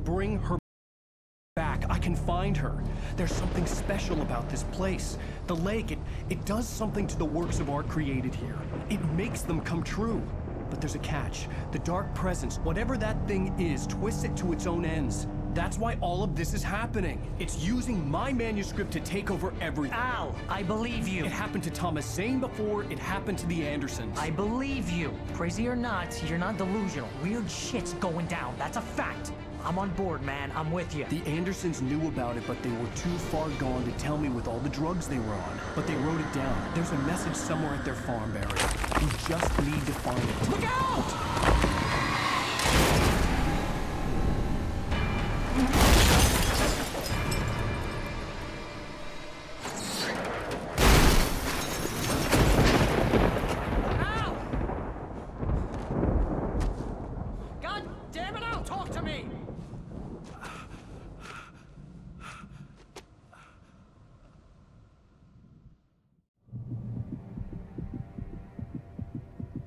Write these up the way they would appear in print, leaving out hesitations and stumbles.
bring her back. I can find her. There's something special about this place. The lake, it does something to the works of art created here. It makes them come true. But there's a catch. The dark presence, whatever that thing is, twists it to its own ends. That's why all of this is happening. It's using my manuscript to take over everything. Al, I believe you. It happened to Thomas Zane before, it happened to the Andersons. I believe you. Crazy or not, you're not delusional. Weird shit's going down. That's a fact. I'm on board, man. I'm with you. The Andersons knew about it, but they were too far gone to tell me with all the drugs they were on. But they wrote it down. There's a message somewhere at their farm, Barry. We just need to find it. Look out!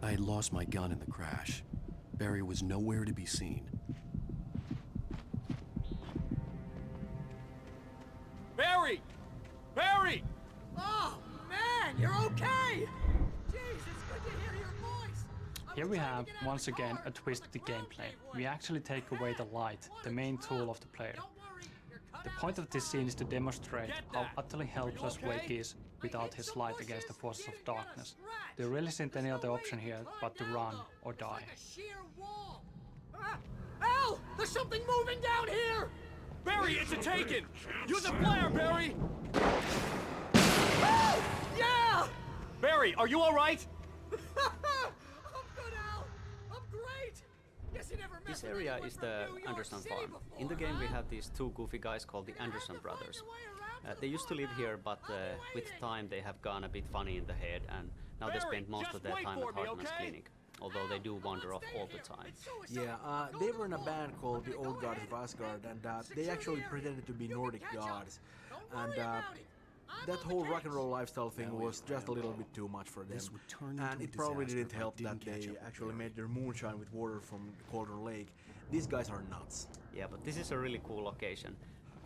I had lost my gun in the crash. Barry was nowhere to be seen. Barry! Barry! Oh, man, you're okay! Jeez, it's good to hear your voice! Here we have, once again, a twist to the gameplay. We actually take away the light, the main tool of the player. The point of this scene is to demonstrate how utterly helpless Waike is without his light against the forces of darkness. There really isn't any other option here but to run or die. Al! There's something moving down here! Barry, it's a taken! Use a flare, Barry! Oh! Yeah! Barry, are you alright? I'm good, Al! I'm great! Guess you never met This area is the Anderson farm. In the game we have these two goofy guys called the Anderson brothers. They used to live here, but with time they have gone a bit funny in the head, and now they spend most of their time at Hartman's clinic, although they do wander off all the time. Yeah, they were in a band called the Old Gods of Asgard, and they actually pretended to be Nordic gods. And that whole rock and roll lifestyle thing was just a little bit too much for them. And it probably didn't help that they actually made their moonshine with water from the Cauldron Lake. These guys are nuts. Yeah, but this is a really cool location.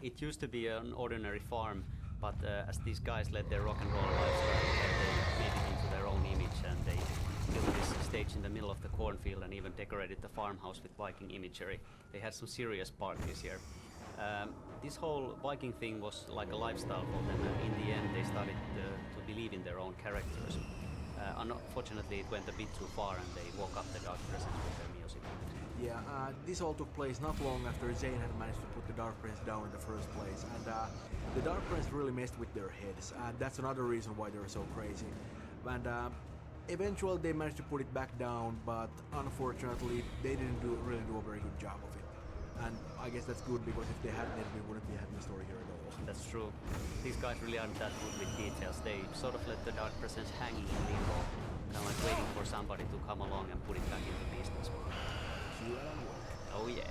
It used to be an ordinary farm, but as these guys led their rock and roll lifestyle, they made it into their own image, and they built this stage in the middle of the cornfield and even decorated the farmhouse with Viking imagery. They had some serious parties here. This whole Viking thing was like a lifestyle for them, and in the end they started to believe in their own characters. Unfortunately it went a bit too far and they woke up the dark presence with their music. Yeah, this all took place not long after Zane had managed to put the Dark Prince down in the first place, and the Dark Prince really messed with their heads, and that's another reason why they're so crazy. And eventually they managed to put it back down, but unfortunately they didn't really do a very good job of it. And I guess that's good, because if they hadn't, then we wouldn't be having a story here at all. That's true. These guys really aren't that good with details. They sort of let the Dark Presence hanging in limbo, kind of like waiting for somebody to come along and put it back into business. Oh yeah.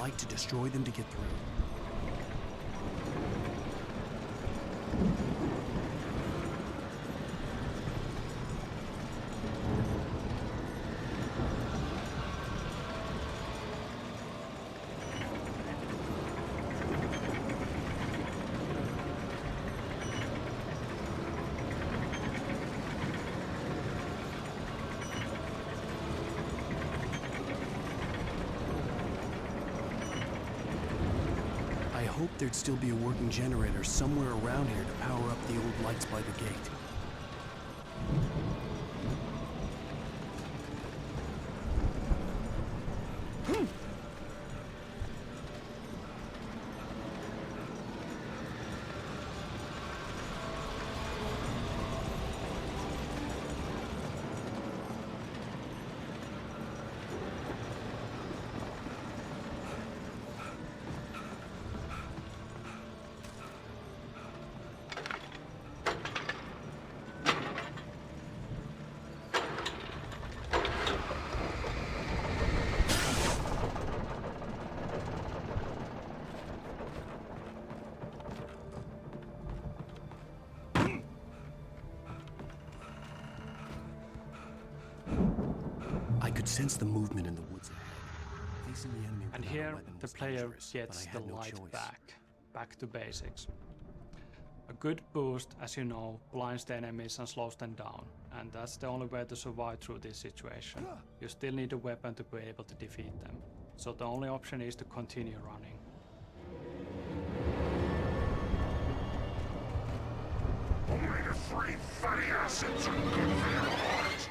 light to destroy them to get through. I hoped there'd still be a working generator somewhere around here to power up the old lights by the gate. I could sense the movement in the woods ahead. Facing the enemy And without a here weapon the was player dangerous, but gets I the had no light choice. back to basics. A good boost, as you know, blinds the enemies and slows them down, and that's the only way to survive through this situation. You still need a weapon to be able to defeat them, so the only option is to continue running. Omega-3 fatty acids are good for your heart.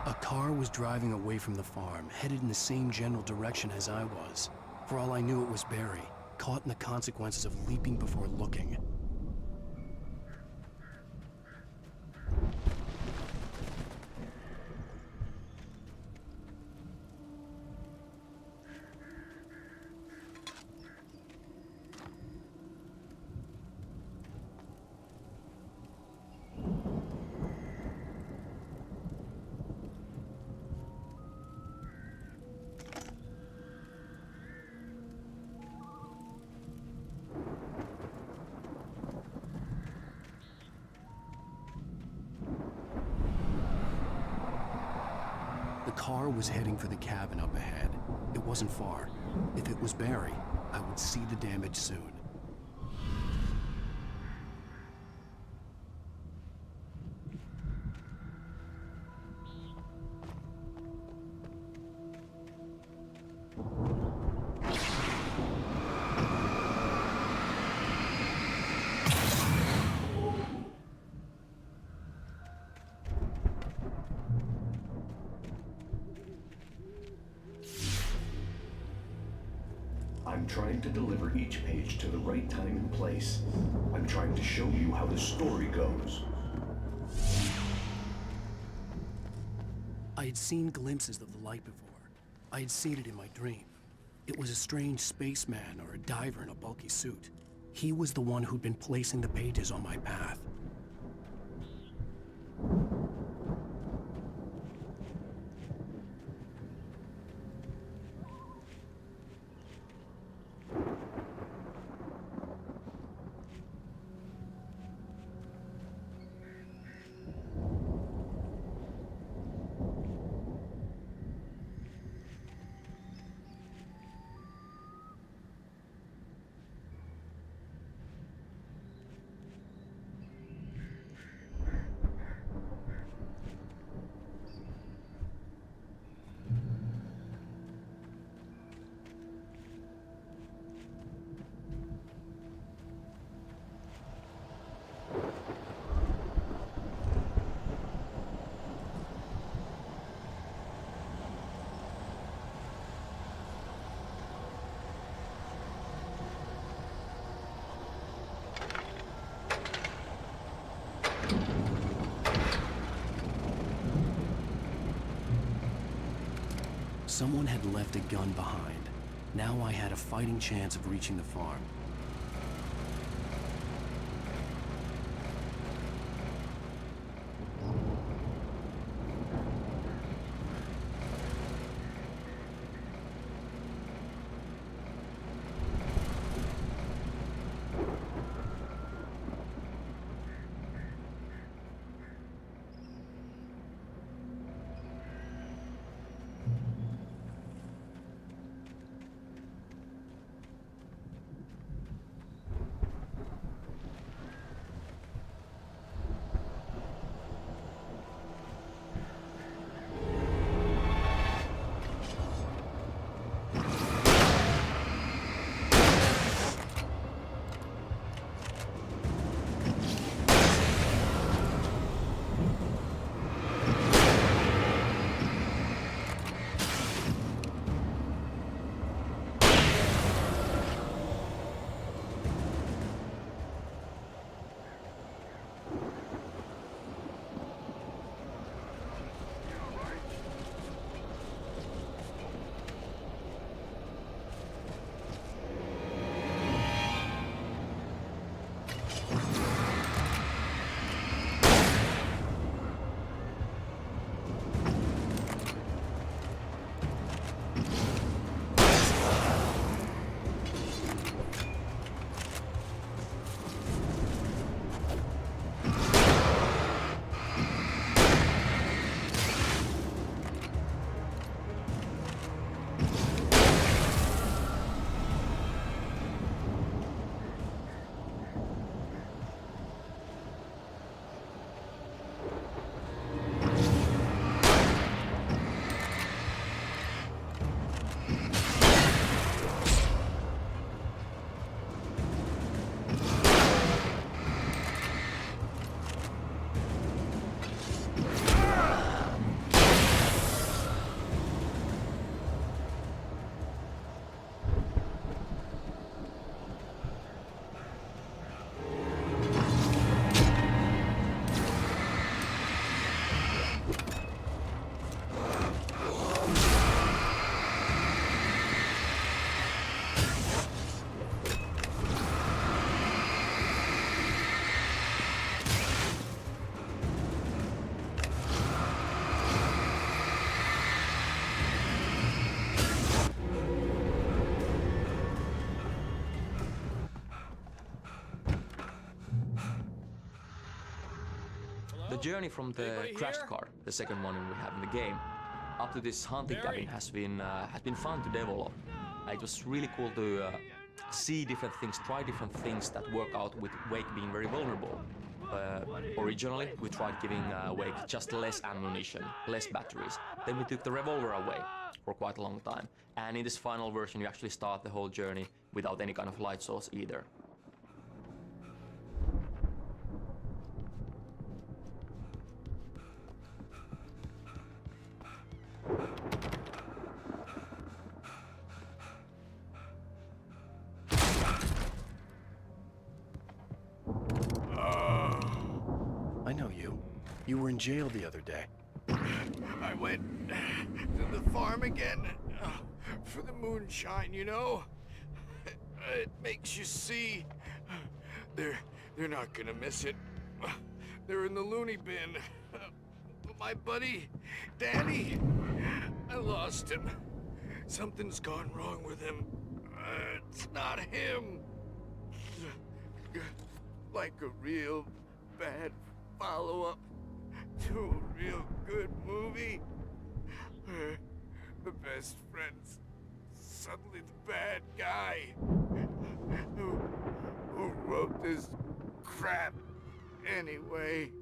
A car was driving away from the farm, headed in the same general direction as I was. For all I knew, it was Barry, caught in the consequences of leaping before looking. The car was heading for the cabin up ahead. It wasn't far. If it was Barry, I would see the damage soon. I'm trying to deliver each page to the right time and place. I'm trying to show you how the story goes. I had seen glimpses of the light before. I had seen it in my dream. It was a strange spaceman or a diver in a bulky suit. He was the one who'd been placing the pages on my path. Someone had left a gun behind. Now I had a fighting chance of reaching the farm. The journey from the crashed car, the second one we have in the game, up to this hunting cabin has been fun to develop. It was really cool to see different things, try different things that work out with Wake being very vulnerable. Originally, we tried giving Wake just less ammunition, less batteries. Then we took the revolver away for quite a long time. And in this final version, you actually start the whole journey without any kind of light source either. I know you. You were in jail the other day. I went to the farm again for the moonshine, you know? It makes you see. They're not gonna miss it. They're in the loony bin. My buddy, Danny, I lost him. Something's gone wrong with him. It's not him. Like a real bad follow-up to a real good movie. The best friend's suddenly the bad guy. Who wrote this crap anyway?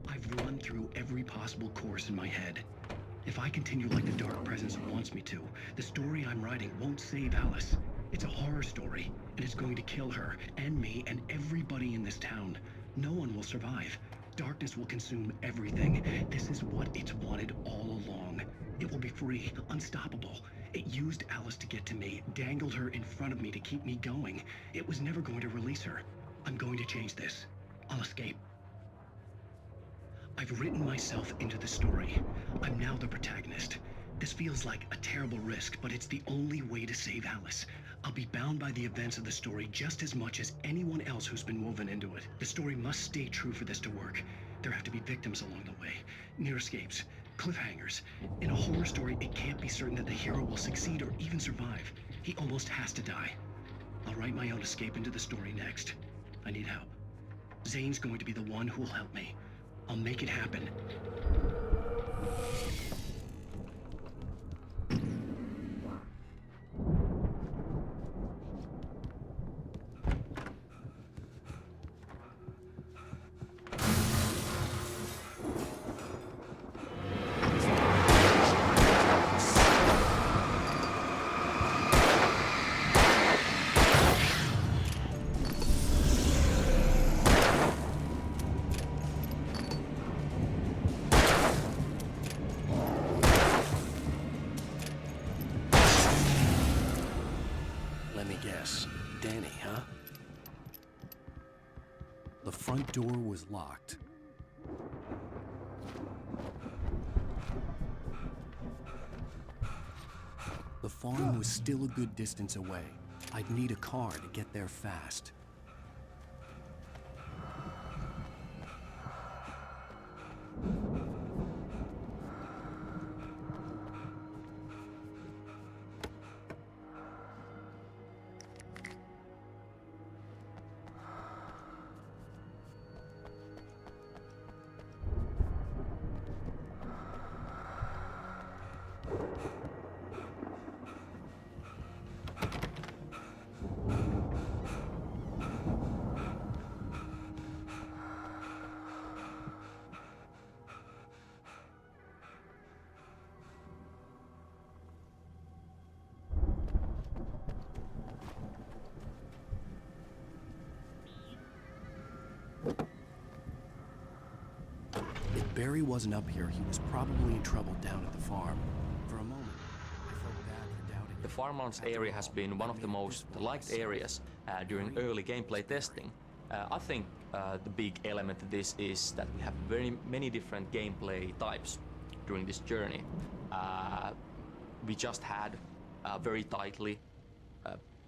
I've run through every possible course in my head. If I continue like the Dark Presence wants me to, the story I'm writing won't save Alice. It's a horror story, and it's going to kill her, and me, and everybody in this town. No one will survive. Darkness will consume everything. This is what it's wanted all along. It will be free, unstoppable. It used Alice to get to me, dangled her in front of me to keep me going. It was never going to release her. I'm going to change this. I'll escape. I've written myself into the story. I'm now the protagonist. This feels like a terrible risk, but it's the only way to save Alice. I'll be bound by the events of the story just as much as anyone else who's been woven into it. The story must stay true for this to work. There have to be victims along the way, near escapes, cliffhangers. In a horror story, it can't be certain that the hero will succeed or even survive. He almost has to die. I'll write my own escape into the story next. I need help. Zane's going to be the one who will help me. I'll make it happen. Danny, huh? The front door was locked. The farm was still a good distance away. I'd need a car to get there fast. If Barry wasn't up here, he was probably in trouble down at the farm. For a moment, I felt bad for doubting him. The farmlands area has been one of the most liked areas during early gameplay testing. I think the big element of this is that we have very many different gameplay types during this journey. We just had a very tightly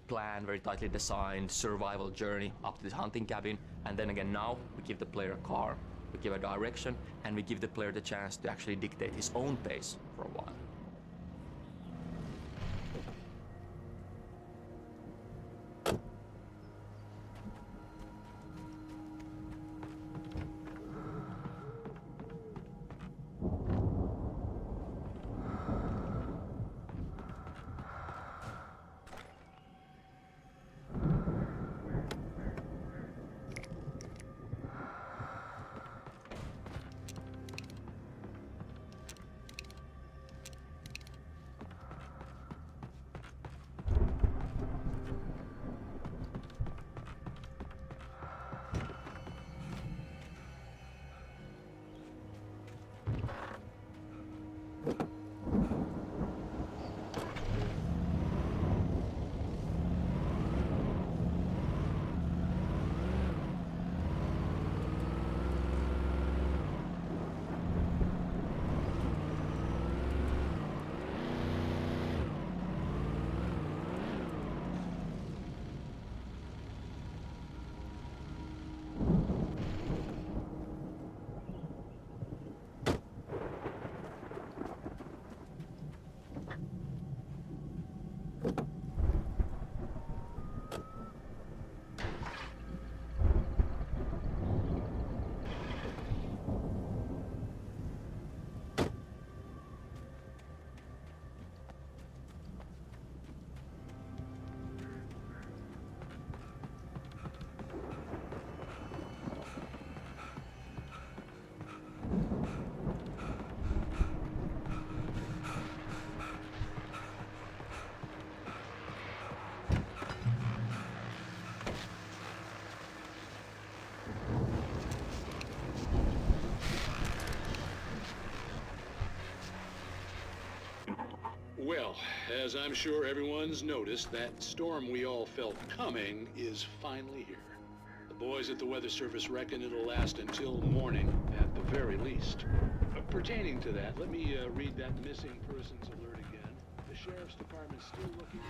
planned, very tightly designed survival journey up to this hunting cabin, and then again now we give the player a car, we give a direction, and we give the player the chance to actually dictate his own pace for a while. Well, as I'm sure everyone's noticed, that storm we all felt coming is finally here. The boys at the Weather Service reckon it'll last until morning, at the very least. Pertaining to that, let me read that missing persons alert again. The Sheriff's Department's still looking...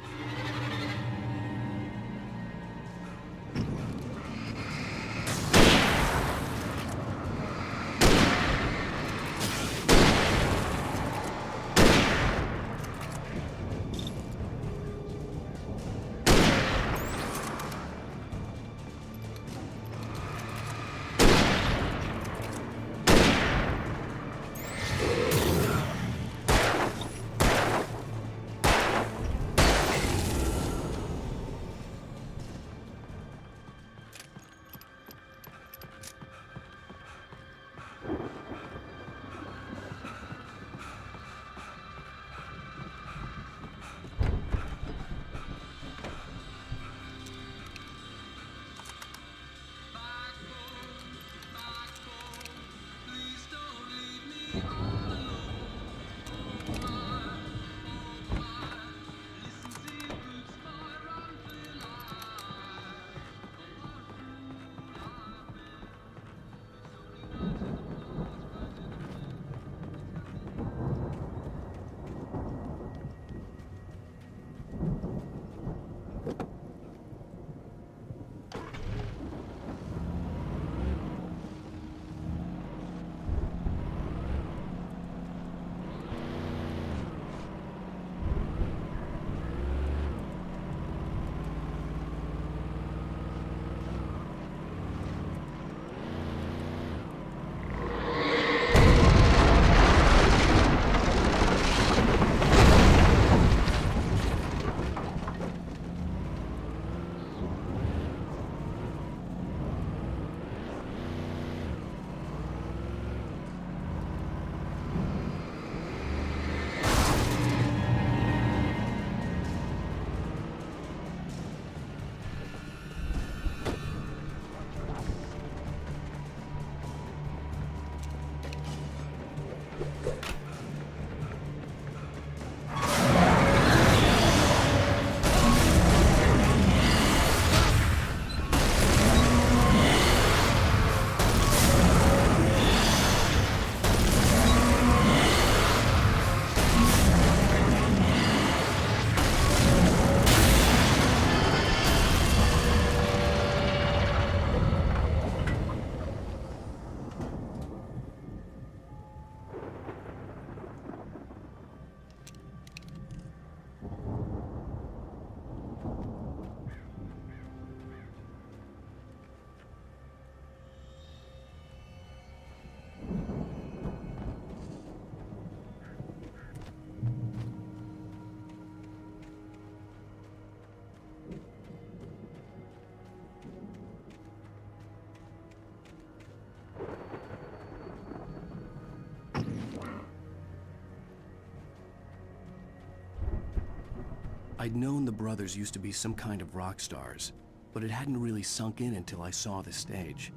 I'd known the brothers used to be some kind of rock stars, but it hadn't really sunk in until I saw the stage.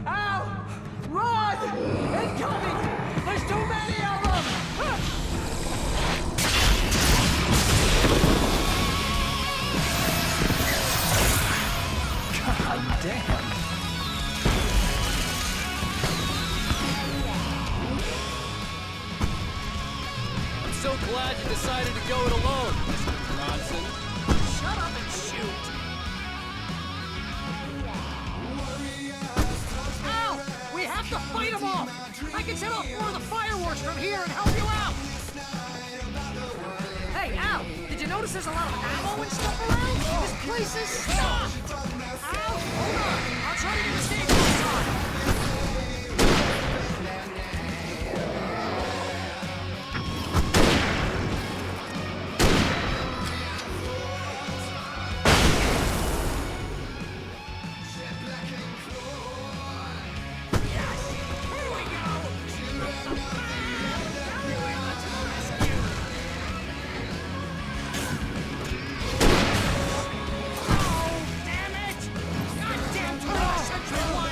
Ow! Run! Incoming! There's too many of them! God damn! So glad you decided to go it alone, Mr. Bronson. Shut up and shoot! Ow! We have to fight them off! I can set off more of the fireworks from here and help you out! Hey, Al! Did you notice there's a lot of ammo and stuff around? This place is stocked! Al, hold on! I'll try to get the stage outside! Damn it! Goddamn turn of the century one!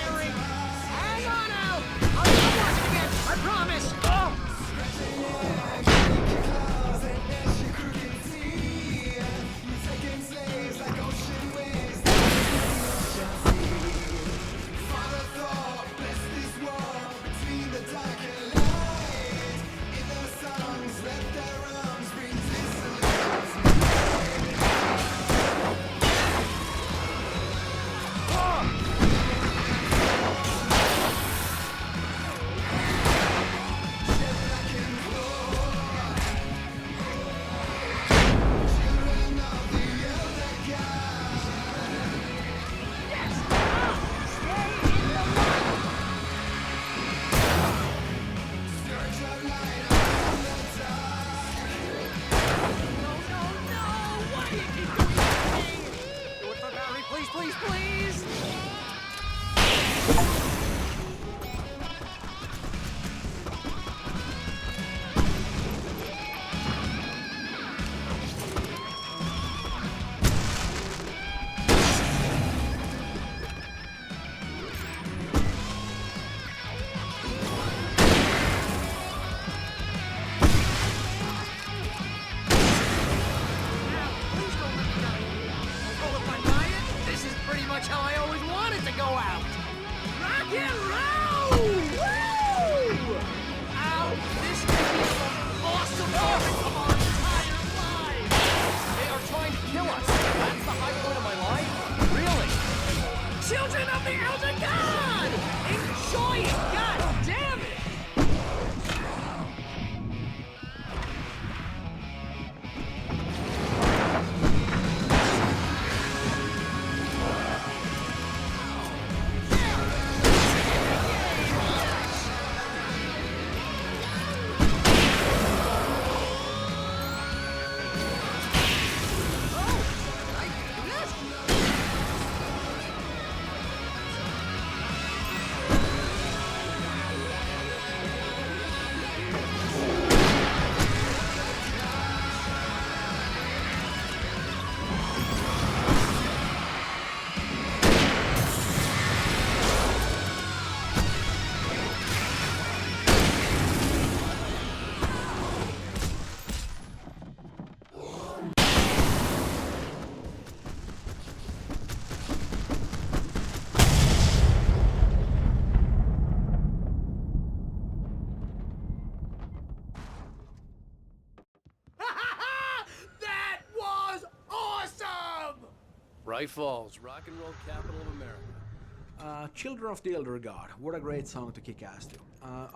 Bright Falls, rock and roll capital of America. Children of the Elder God, what a great song to kick ass to.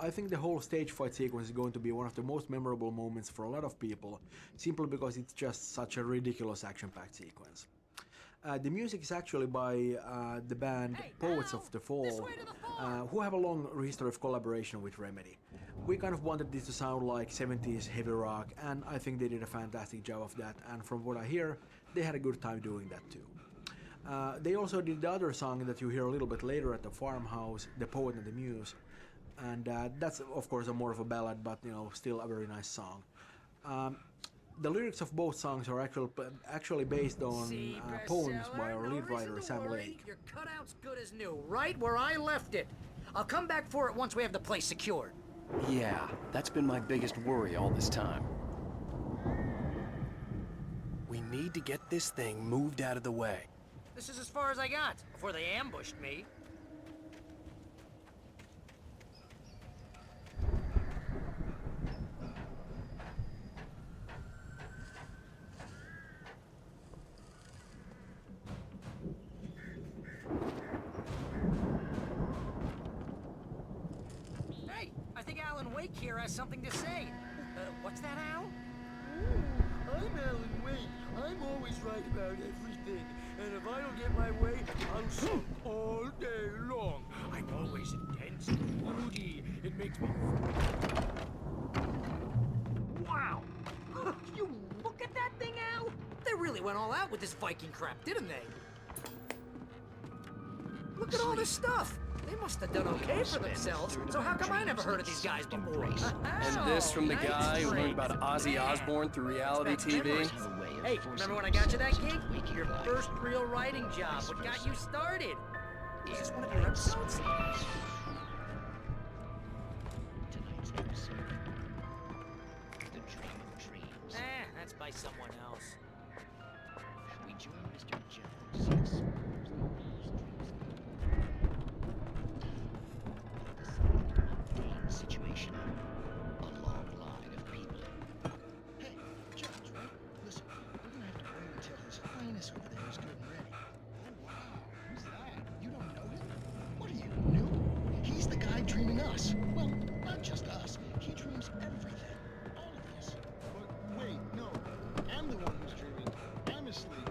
I think the whole stage fight sequence is going to be one of the most memorable moments for a lot of people, simply because it's just such a ridiculous action-packed sequence. The music is actually by the band Poets of the Fall, who have a long history of collaboration with Remedy. We kind of wanted this to sound like 70s heavy rock, and I think they did a fantastic job of that, and from what I hear, they had a good time doing that too. They also did the other song that you hear a little bit later at the farmhouse, The Poet and the Muse, and that's of course a more of a ballad, but you know, still a very nice song. The lyrics of both songs are actually based on poems by our lead writer Sam Lake. Your cutout's good as new, right where I left it. I'll come back for it once we have the place secured. Yeah, that's been my biggest worry all this time. We need to get this thing moved out of the way. This is as far as I got, before they ambushed me. Hey, I think Waik here has something to say. What's that, Al? I'm Alan Wake. I'm always right about everything. And if I don't get my way, I'm sunk all day long. I'm always intense and moody. It makes me... Wow! You look at that thing, Al? They really went all out with this Viking crap, didn't they? Look at all this stuff! They must have done okay for themselves, so how come I never heard of these guys before? And this from the guy who learned about Ozzy Osbourne through reality TV? Hey, remember when I got you that gig? Your first real writing job, what got you started? Is this one of your episodes? Tonight's episode, The Dream of Dreams. That's by someone else. Should we join Mr. Jones? Situation. A long line of people. Hey, Jones, right? Listen, we're gonna have to wait until His Highness over there is good and ready. Oh, wow. Who's that? You don't know him? What are you, new? He's the guy dreaming us. Well, not just us. He dreams everything. All of us. But wait, no. I'm the one who's dreaming. I'm asleep.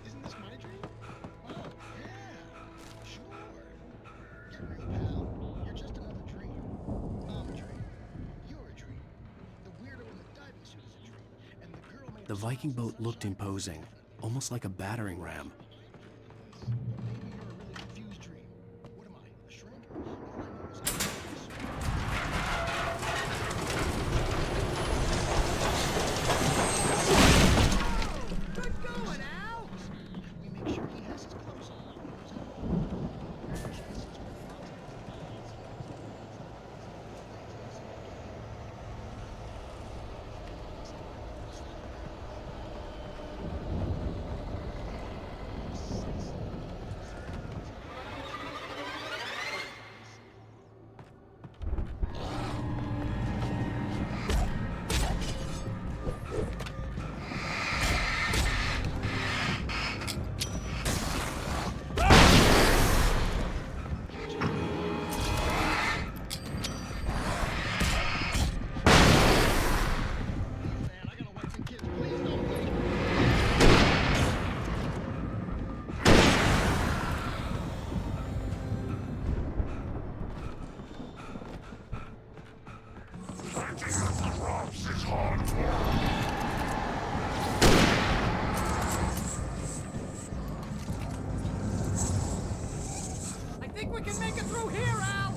Isn't this my dream? Oh, yeah. Sure. Get real, pal. You're just another dream. I'm a dream. You're a dream. The weirdo in the diving suit is a dream. And the girl made The Viking boat looked imposing, almost like a battering ram. Maybe you're a really confused dream. What am I, a shrink? All I know is Good going, Al! we make sure he has his clothes on. I think we can make it through here, Al!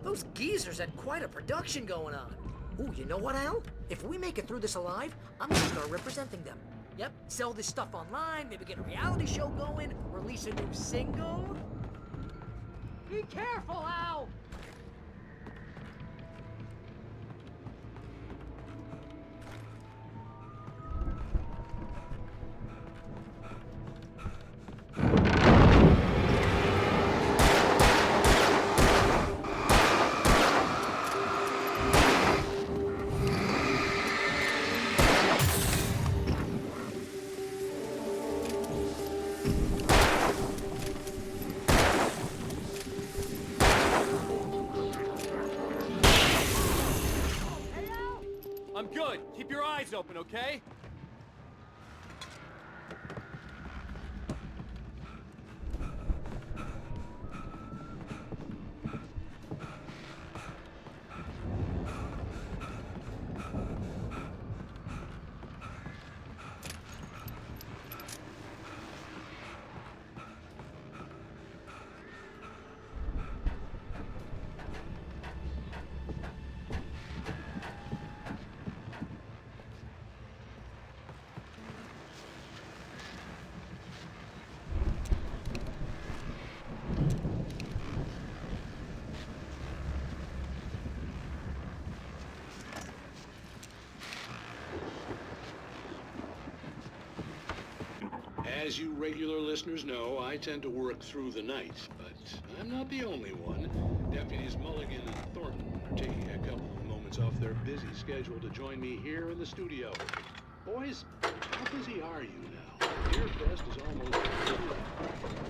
Those geezers had quite a production going on. Ooh, you know what, Al? If we make it through this alive, I'm gonna start representing them. Yep, sell this stuff online, maybe get a reality show going, release a new single. Be careful, Al! I'm good. Keep your eyes open, okay? As you regular listeners know, I tend to work through the night, but I'm not the only one. Deputies Mulligan and Thornton are taking a couple of moments off their busy schedule to join me here in the studio. Boys, how busy are you now? Your Fest is almost complete.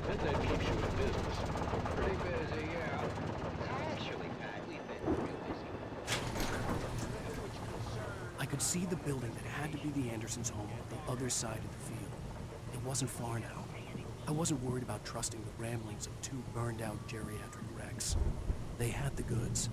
Bet that keeps you in business. Pretty busy, yeah. Actually, Pat, we've been real busy. I could see the building that had to be the Andersons' home on the other side of the field. It wasn't far now. I wasn't worried about trusting the ramblings of two burned-out geriatric wrecks. They had the goods.